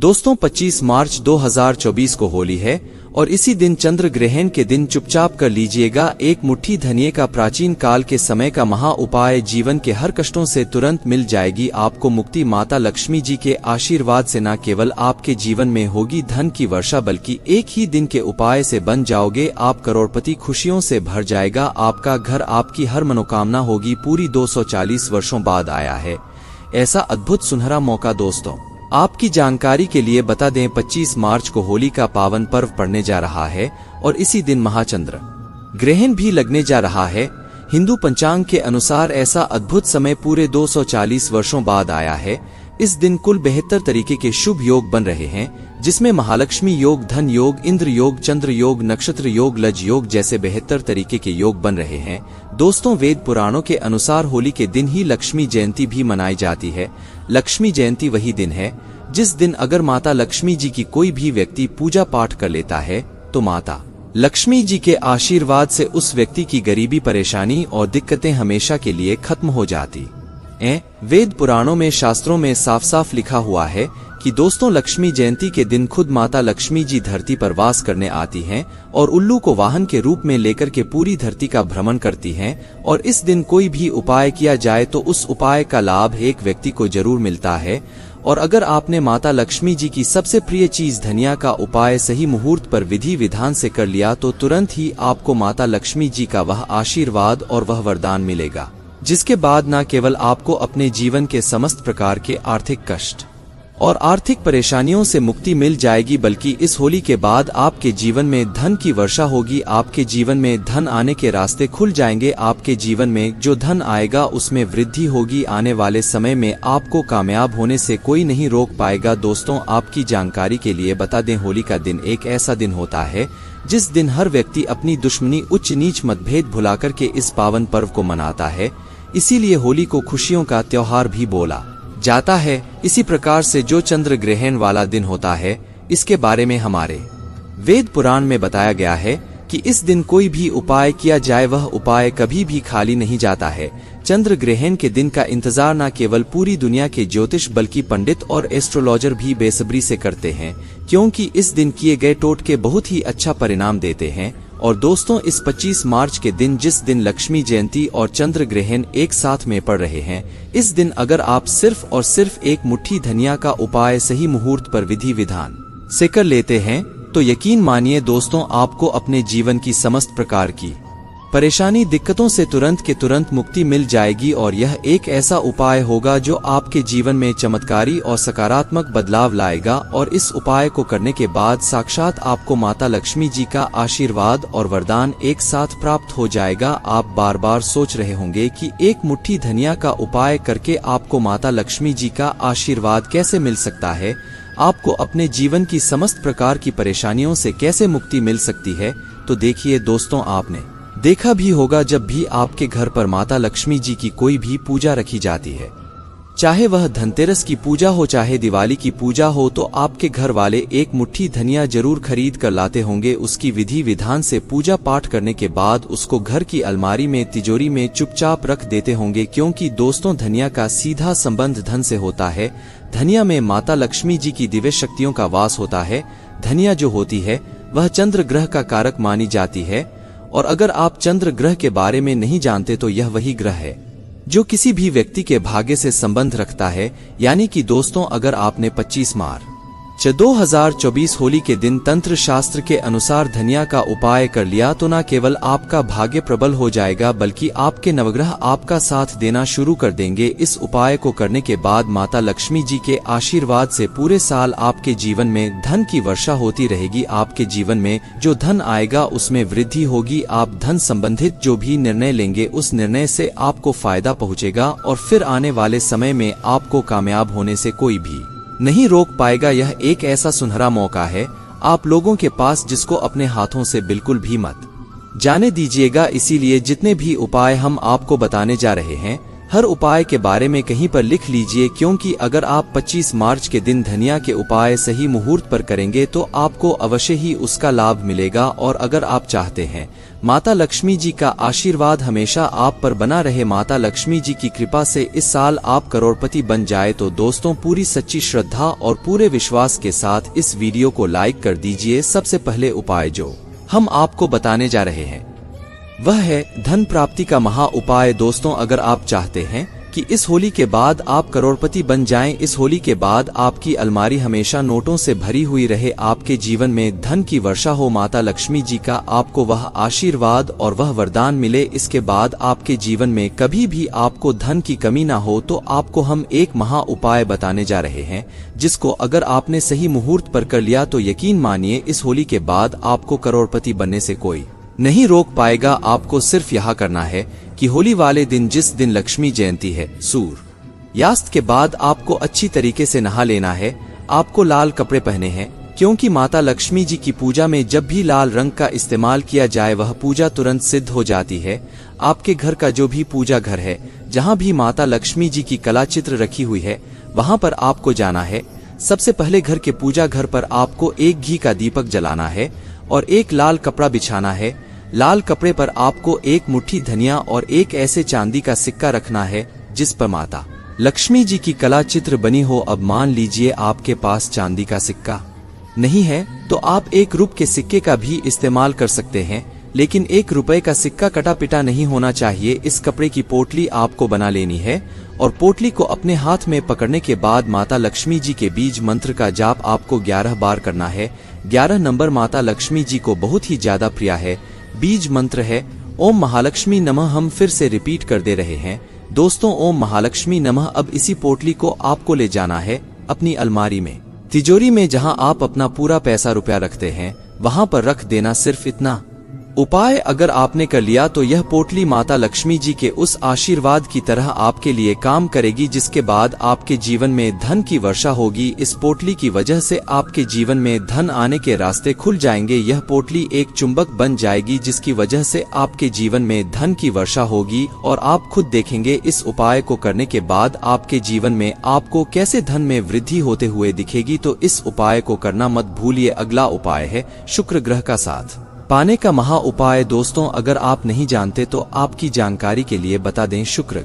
दोस्तों 25 मार्च 2024 को होली है और इसी दिन चंद्र ग्रहण के दिन चुपचाप कर लीजिएगा एक मुट्ठी धनिये का प्राचीन काल के समय का महा उपाय। जीवन के हर कष्टों से तुरंत मिल जाएगी आपको मुक्ति। माता लक्ष्मी जी के आशीर्वाद से न केवल आपके जीवन में होगी धन की वर्षा बल्कि एक ही दिन के उपाय से बन जाओगे आप करोड़पति। खुशियों से भर जाएगा आपका घर, आपकी हर मनोकामना होगी पूरी। 240 वर्षों बाद आया है ऐसा अद्भुत सुनहरा मौका। दोस्तों आपकी जानकारी के लिए बता दें 25 मार्च को होली का पावन पर्व पड़ने जा रहा है और इसी दिन महाचंद्र ग्रहण भी लगने जा रहा है। हिंदू पंचांग के अनुसार ऐसा अद्भुत समय पूरे 240 वर्षों बाद आया है। इस दिन कुल 72 तरीके के शुभ योग बन रहे हैं जिसमें महालक्ष्मी योग, धन योग, इंद्र योग, चंद्र योग, नक्षत्र योग, लज योग जैसे 72 तरीके के योग बन रहे हैं। दोस्तों वेद पुराणों के अनुसार होली के दिन ही लक्ष्मी जयंती भी मनाई जाती है। लक्ष्मी जयंती वही दिन है जिस दिन अगर माता लक्ष्मी जी की कोई भी व्यक्ति पूजा पाठ कर लेता है तो माता लक्ष्मी जी के आशीर्वाद से उस व्यक्ति की गरीबी, परेशानी और दिक्कतें हमेशा के लिए खत्म हो जाती हैं। वेद पुराणों में, शास्त्रों में साफ साफ लिखा हुआ है कि दोस्तों लक्ष्मी जयंती के दिन खुद माता लक्ष्मी जी धरती पर वास करने आती हैं और उल्लू को वाहन के रूप में लेकर के पूरी धरती का भ्रमण करती हैं। और इस दिन कोई भी उपाय किया जाए तो उस उपाय का लाभ एक व्यक्ति को जरूर मिलता है। और अगर आपने माता लक्ष्मी जी की सबसे प्रिय चीज धनिया का उपाय सही मुहूर्त पर विधि विधान से कर लिया तो तुरंत ही आपको माता लक्ष्मी जी का वह आशीर्वाद और वह वरदान मिलेगा जिसके बाद न केवल आपको अपने जीवन के समस्त प्रकार के आर्थिक कष्ट और आर्थिक परेशानियों से मुक्ति मिल जाएगी बल्कि इस होली के बाद आपके जीवन में धन की वर्षा होगी। आपके जीवन में धन आने के रास्ते खुल जाएंगे। आपके जीवन में जो धन आएगा उसमें वृद्धि होगी। आने वाले समय में आपको कामयाब होने से कोई नहीं रोक पाएगा। दोस्तों आपकी जानकारी के लिए बता दें होली का दिन एक ऐसा दिन होता है जिस दिन हर व्यक्ति अपनी दुश्मनी, उच्च नीच, मतभेद भुलाकर के इस पावन पर्व को मनाता है। इसीलिए होली को खुशियों का त्योहार भी बोला जाता है। इसी प्रकार से जो चंद्र ग्रहण वाला दिन होता है इसके बारे में हमारे वेद पुराण में बताया गया है कि इस दिन कोई भी उपाय किया जाए वह उपाय कभी भी खाली नहीं जाता है। चंद्र ग्रहण के दिन का इंतजार न केवल पूरी दुनिया के ज्योतिष बल्कि पंडित और एस्ट्रोलॉजर भी बेसब्री से करते हैं क्योंकि इस दिन किए गए टोटके बहुत ही अच्छा परिणाम देते हैं। और दोस्तों इस 25 मार्च के दिन जिस दिन लक्ष्मी जयंती और चंद्र ग्रहण एक साथ में पड़ रहे हैं, इस दिन अगर आप सिर्फ और सिर्फ एक मुट्ठी धनिया का उपाय सही मुहूर्त पर विधि विधान से कर लेते हैं तो यकीन मानिए दोस्तों आपको अपने जीवन की समस्त प्रकार की परेशानी, दिक्कतों से तुरंत के तुरंत मुक्ति मिल जाएगी। और यह एक ऐसा उपाय होगा जो आपके जीवन में चमत्कारी और सकारात्मक बदलाव लाएगा। और इस उपाय को करने के बाद साक्षात आपको माता लक्ष्मी जी का आशीर्वाद और वरदान एक साथ प्राप्त हो जाएगा। आप बार बार सोच रहे होंगे कि एक मुट्ठी धनिया का उपाय करके आपको माता लक्ष्मी जी का आशीर्वाद कैसे मिल सकता है, आपको अपने जीवन की समस्त प्रकार की परेशानियों से कैसे मुक्ति मिल सकती है। तो देखिए दोस्तों आपने देखा भी होगा जब भी आपके घर पर माता लक्ष्मी जी की कोई भी पूजा रखी जाती है, चाहे वह धनतेरस की पूजा हो चाहे दिवाली की पूजा हो, तो आपके घर वाले एक मुट्ठी धनिया जरूर खरीद कर लाते होंगे। उसकी विधि विधान से पूजा पाठ करने के बाद उसको घर की अलमारी में, तिजोरी में चुपचाप रख देते होंगे क्योंकि दोस्तों धनिया का सीधा संबंध धन से होता है। धनिया में माता लक्ष्मी जी की दिव्य शक्तियों का वास होता है। धनिया जो होती है वह चंद्र ग्रह का कारक मानी जाती है। और अगर आप चंद्र ग्रह के बारे में नहीं जानते तो यह वही ग्रह है जो किसी भी व्यक्ति के भाग्य से संबंध रखता है। यानी कि दोस्तों अगर आपने 25 मार्च 2024 होली के दिन तंत्र शास्त्र के अनुसार धनिया का उपाय कर लिया तो न केवल आपका भाग्य प्रबल हो जाएगा बल्कि आपके नवग्रह आपका साथ देना शुरू कर देंगे। इस उपाय को करने के बाद माता लक्ष्मी जी के आशीर्वाद से पूरे साल आपके जीवन में धन की वर्षा होती रहेगी। आपके जीवन में जो धन आएगा उसमें वृद्धि होगी। आप धन संबंधित जो भी निर्णय लेंगे उस निर्णय से आपको फायदा पहुँचेगा और फिर आने वाले समय में आपको कामयाब होने से कोई भी नहीं रोक पाएगा। यह एक ऐसा सुनहरा मौका है आप लोगों के पास जिसको अपने हाथों से बिल्कुल भी मत जाने दीजिएगा। इसीलिए जितने भी उपाय हम आपको बताने जा रहे हैं हर उपाय के बारे में कहीं पर लिख लीजिए, क्योंकि अगर आप 25 मार्च के दिन धनिया के उपाय सही मुहूर्त पर करेंगे तो आपको अवश्य ही उसका लाभ मिलेगा। और अगर आप चाहते हैं माता लक्ष्मी जी का आशीर्वाद हमेशा आप पर बना रहे, माता लक्ष्मी जी की कृपा से इस साल आप करोड़पति बन जाए, तो दोस्तों पूरी सच्ची श्रद्धा और पूरे विश्वास के साथ इस वीडियो को लाइक कर दीजिए। सबसे पहले उपाय जो हम आपको बताने जा रहे हैं वह है धन प्राप्ति का महा उपाय। दोस्तों अगर आप चाहते हैं कि इस होली के बाद आप करोड़पति बन जाएं, इस होली के बाद आपकी अलमारी हमेशा नोटों से भरी हुई रहे, आपके जीवन में धन की वर्षा हो, माता लक्ष्मी जी का आपको वह आशीर्वाद और वह वरदान मिले, इसके बाद आपके जीवन में कभी भी आपको धन की कमी ना हो, तो आपको हम एक महा उपाय बताने जा रहे हैं, जिसको अगर आपने सही मुहूर्त पर कर लिया तो यकीन मानिए इस होली के बाद आपको करोड़पति बनने से कोई नहीं रोक पाएगा। आपको सिर्फ यह करना है कि होली वाले दिन, जिस दिन लक्ष्मी जयंती है, सूर्यास्त के बाद आपको अच्छी तरीके से नहा लेना है। आपको लाल कपड़े पहने हैं, क्योंकि माता लक्ष्मी जी की पूजा में जब भी लाल रंग का इस्तेमाल किया जाए वह पूजा तुरंत सिद्ध हो जाती है। आपके घर का जो भी पूजा घर है, जहाँ भी माता लक्ष्मी जी की कला चित्र रखी हुई है, वहाँ पर आपको जाना है। सबसे पहले घर के पूजा घर पर आपको एक घी का दीपक जलाना है और एक लाल कपड़ा बिछाना है। लाल कपड़े पर आपको एक मुट्ठी धनिया और एक ऐसे चांदी का सिक्का रखना है जिस पर माता लक्ष्मी जी की कला चित्र बनी हो। अब मान लीजिए आपके पास चांदी का सिक्का नहीं है तो आप 1 रुपये के सिक्के का भी इस्तेमाल कर सकते हैं, लेकिन 1 रुपये का सिक्का कटा पिटा नहीं होना चाहिए। इस कपड़े की पोटली आपको बना लेनी है और पोटली को अपने हाथ में पकड़ने के बाद माता लक्ष्मी जी के बीज मंत्र का जाप आपको 11 बार करना है। 11 नंबर माता लक्ष्मी जी को बहुत ही ज्यादा प्रिय है। बीज मंत्र है ओम महालक्ष्मी नमः। हम फिर से रिपीट कर दे रहे हैं दोस्तों, ओम महालक्ष्मी नमः। अब इसी पोटली को आपको ले जाना है अपनी अलमारी में, तिजोरी में, जहां आप अपना पूरा पैसा रुपया रखते हैं, वहां पर रख देना। सिर्फ इतना उपाय अगर आपने कर लिया तो यह पोटली माता लक्ष्मी जी के उस आशीर्वाद की तरह आपके लिए काम करेगी, जिसके बाद आपके जीवन में धन की वर्षा होगी। इस पोटली की वजह से आपके जीवन में धन आने के रास्ते खुल जाएंगे। यह पोटली एक चुंबक बन जाएगी, जिसकी वजह से आपके जीवन में धन की वर्षा होगी और आप खुद देखेंगे इस उपाय को करने के बाद आपके जीवन में आपको कैसे धन में वृद्धि होते हुए दिखेगी। तो इस उपाय को करना मत भूलिए। अगला उपाय है शुक्र ग्रह का साथ पाने का महा उपाय। दोस्तों अगर आप नहीं जानते तो आपकी जानकारी के लिए बता दें, शुक्र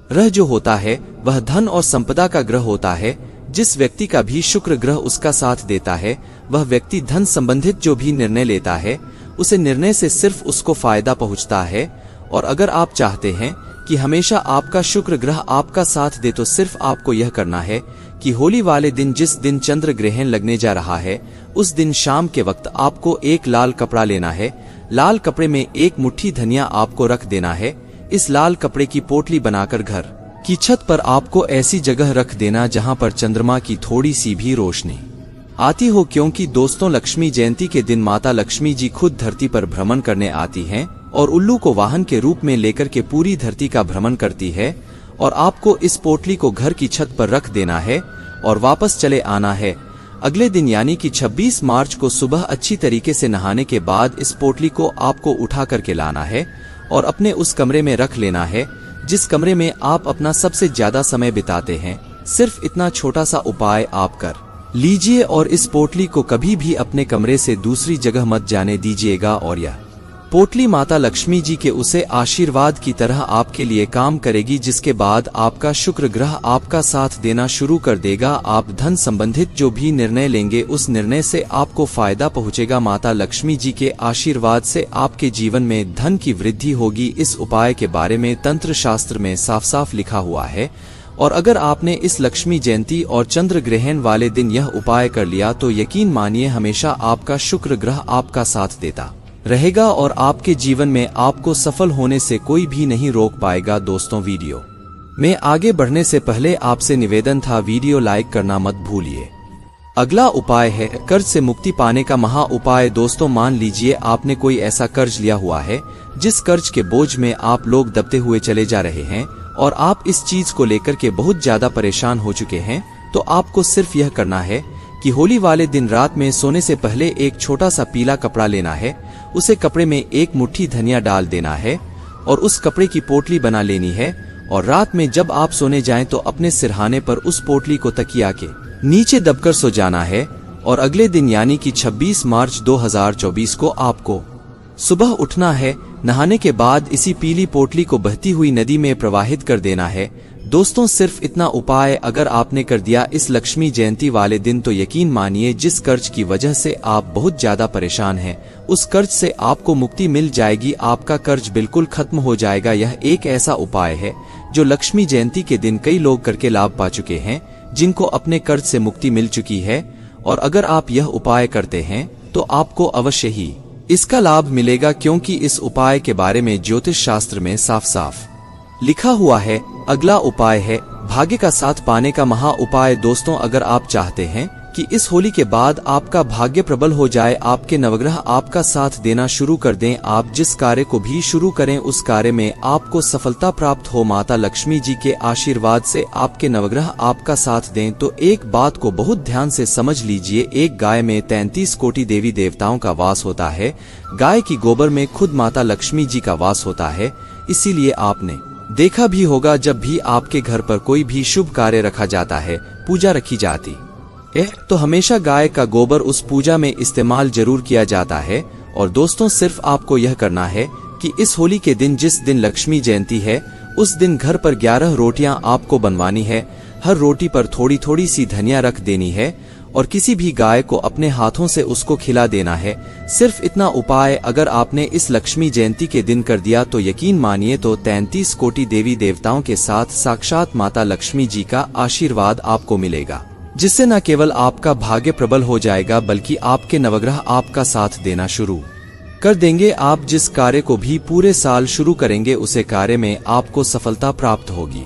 ग्रह जो होता है वह धन और संपदा का ग्रह होता है। जिस व्यक्ति का भी शुक्र ग्रह उसका साथ देता है, वह व्यक्ति धन संबंधित जो भी निर्णय लेता है उसे निर्णय से सिर्फ उसको फायदा पहुंचता है। और अगर आप चाहते हैं कि हमेशा आपका शुक्र ग्रह आपका साथ दे तो सिर्फ आपको यह करना है कि होली वाले दिन, जिस दिन चंद्र ग्रहण लगने जा रहा है, उस दिन शाम के वक्त आपको एक लाल कपड़ा लेना है। लाल कपड़े में एक मुट्ठी धनिया आपको रख देना है। इस लाल कपड़े की पोटली बनाकर घर की छत पर आपको ऐसी जगह रख देना जहां पर चंद्रमा की थोड़ी सी भी रोशनी आती हो, क्योंकि दोस्तों लक्ष्मी जयंती के दिन माता लक्ष्मी जी खुद धरती पर भ्रमण करने आती हैं और उल्लू को वाहन के रूप में लेकर के पूरी धरती का भ्रमण करती है। और आपको इस पोटली को घर की छत पर रख देना है और वापस चले आना है। अगले दिन यानी कि 26 मार्च को सुबह अच्छी तरीके से नहाने के बाद इस पोटली को आपको उठा करके लाना है और अपने उस कमरे में रख लेना है जिस कमरे में आप अपना सबसे ज्यादा समय बिताते हैं। सिर्फ इतना छोटा सा उपाय आप कर लीजिए और इस पोटली को कभी भी अपने कमरे से दूसरी जगह मत जाने दीजिएगा। और यह पोटली माता लक्ष्मी जी के उसे आशीर्वाद की तरह आपके लिए काम करेगी, जिसके बाद आपका शुक्र ग्रह आपका साथ देना शुरू कर देगा। आप धन संबंधित जो भी निर्णय लेंगे उस निर्णय से आपको फायदा पहुंचेगा। माता लक्ष्मी जी के आशीर्वाद से आपके जीवन में धन की वृद्धि होगी। इस उपाय के बारे में तंत्र शास्त्र में साफ साफ लिखा हुआ है। और अगर आपने इस लक्ष्मी जयंती और चंद्र ग्रहण वाले दिन यह उपाय कर लिया तो यकीन मानिए हमेशा आपका शुक्र ग्रह आपका साथ देता रहेगा और आपके जीवन में आपको सफल होने से कोई भी नहीं रोक पाएगा। दोस्तों वीडियो में आगे बढ़ने से पहले आपसे निवेदन था, वीडियो लाइक करना मत भूलिए। अगला उपाय है कर्ज से मुक्ति पाने का महा उपाय। दोस्तों मान लीजिए आपने कोई ऐसा कर्ज लिया हुआ है जिस कर्ज के बोझ में आप लोग दबते हुए चले जा रहे हैं और आप इस चीज को लेकर के बहुत ज्यादा परेशान हो चुके हैं। तो आपको सिर्फ यह करना है कि होली वाले दिन रात में सोने से पहले एक छोटा सा पीला कपड़ा लेना है, उसे कपड़े में एक मुट्ठी धनिया डाल देना है और उस कपड़े की पोटली बना लेनी है और रात में जब आप सोने जाएं तो अपने सिरहाने पर उस पोटली को तकिया के नीचे दबकर सो जाना है। और अगले दिन यानी कि 26 मार्च 2024 को आपको सुबह उठना है। नहाने के बाद इसी पीली पोटली को बहती हुई नदी में प्रवाहित कर देना है। दोस्तों, सिर्फ इतना उपाय अगर आपने कर दिया इस लक्ष्मी जयंती वाले दिन तो यकीन मानिए जिस कर्ज की वजह से आप बहुत ज्यादा परेशान हैं उस कर्ज से आपको मुक्ति मिल जाएगी। आपका कर्ज बिल्कुल खत्म हो जाएगा। यह एक ऐसा उपाय है जो लक्ष्मी जयंती के दिन कई लोग करके लाभ पा चुके हैं, जिनको अपने कर्ज से मुक्ति मिल चुकी है। और अगर आप यह उपाय करते हैं तो आपको अवश्य ही इसका लाभ मिलेगा, क्योंकि इस उपाय के बारे में ज्योतिष शास्त्र में साफ साफ लिखा हुआ है। अगला उपाय है भाग्य का साथ पाने का महा उपाय। दोस्तों, अगर आप चाहते हैं कि इस होली के बाद आपका भाग्य प्रबल हो जाए, आपके नवग्रह आपका साथ देना शुरू कर दें, आप जिस कार्य को भी शुरू करें उस कार्य में आपको सफलता प्राप्त हो, माता लक्ष्मी जी के आशीर्वाद से आपके नवग्रह आपका साथ दें, तो एक बात को बहुत ध्यान से समझ लीजिए। एक गाय में 33 कोटि देवी देवताओं का वास होता है। गाय की गोबर में खुद माता लक्ष्मी जी का वास होता है। इसीलिए आपने देखा भी होगा जब भी आपके घर पर कोई भी शुभ कार्य रखा जाता है, पूजा रखी जाती है, तो हमेशा गाय का गोबर उस पूजा में इस्तेमाल जरूर किया जाता है। और दोस्तों, सिर्फ आपको यह करना है कि इस होली के दिन जिस दिन लक्ष्मी जयंती है उस दिन घर पर 11 रोटियां आपको बनवानी है। हर रोटी पर थोड़ी थोड़ी सी धनिया रख देनी है और किसी भी गाय को अपने हाथों से उसको खिला देना है। सिर्फ इतना उपाय अगर आपने इस लक्ष्मी जयंती के दिन कर दिया तो यकीन मानिए तो 33 कोटि देवी देवताओं के साथ साक्षात माता लक्ष्मी जी का आशीर्वाद आपको मिलेगा, जिससे न केवल आपका भाग्य प्रबल हो जाएगा बल्कि आपके नवग्रह आपका साथ देना शुरू कर देंगे। आप जिस कार्य को भी पूरे साल शुरू करेंगे उसे कार्य में आपको सफलता प्राप्त होगी।